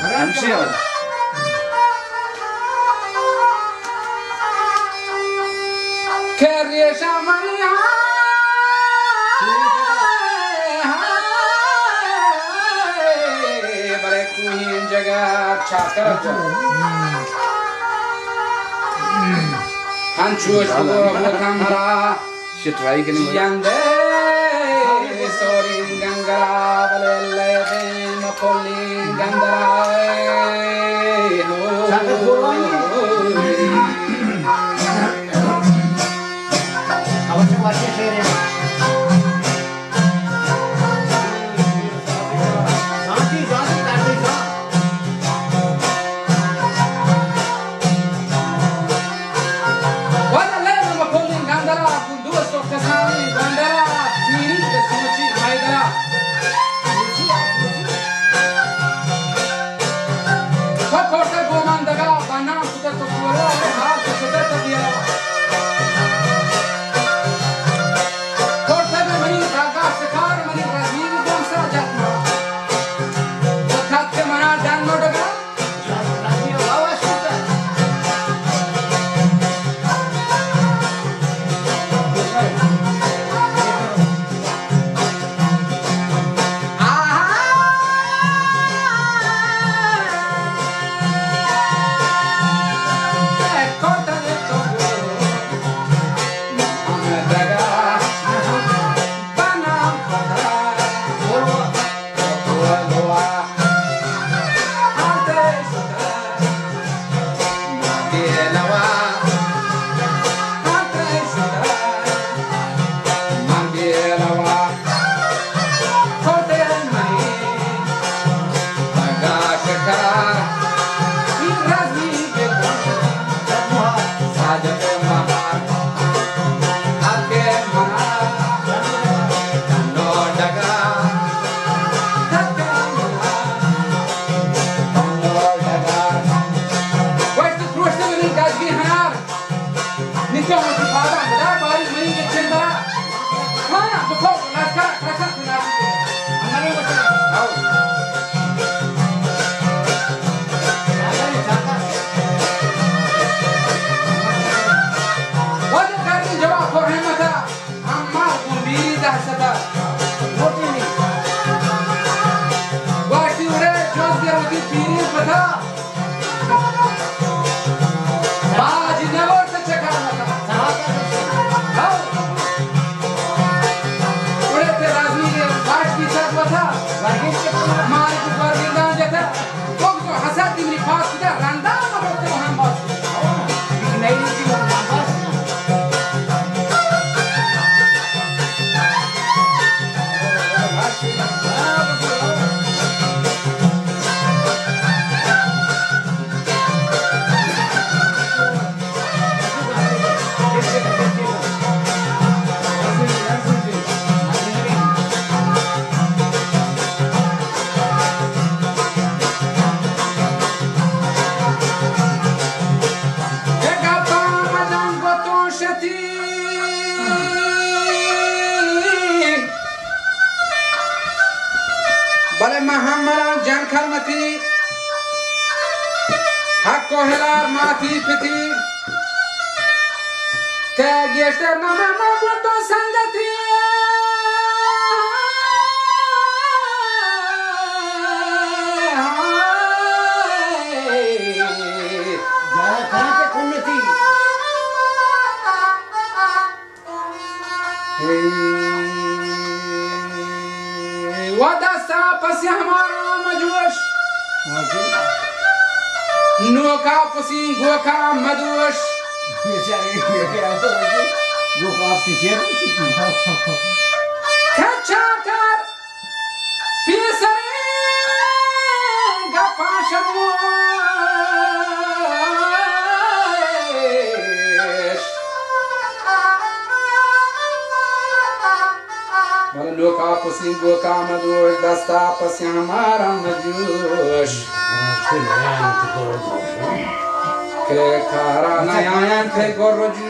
همشي كريش عملي بريكوهين جگا چاکر هنچوش بودم مرا شتراي كني جنده سورين گنگرا بلله بین مقولين گندرا Helar mati piti ke gester nama mabuto sangati jara karte kunnati wadasta pasi hamara majush नोका पसीन गोका मदोश बेचारे गोका सिचेर शिकू कच्चा कर पिसरे गपाशमोश वाला नोका पसीन गोका मदोश दस्ता पसी हमारा मजूश que cara na yan te gorroju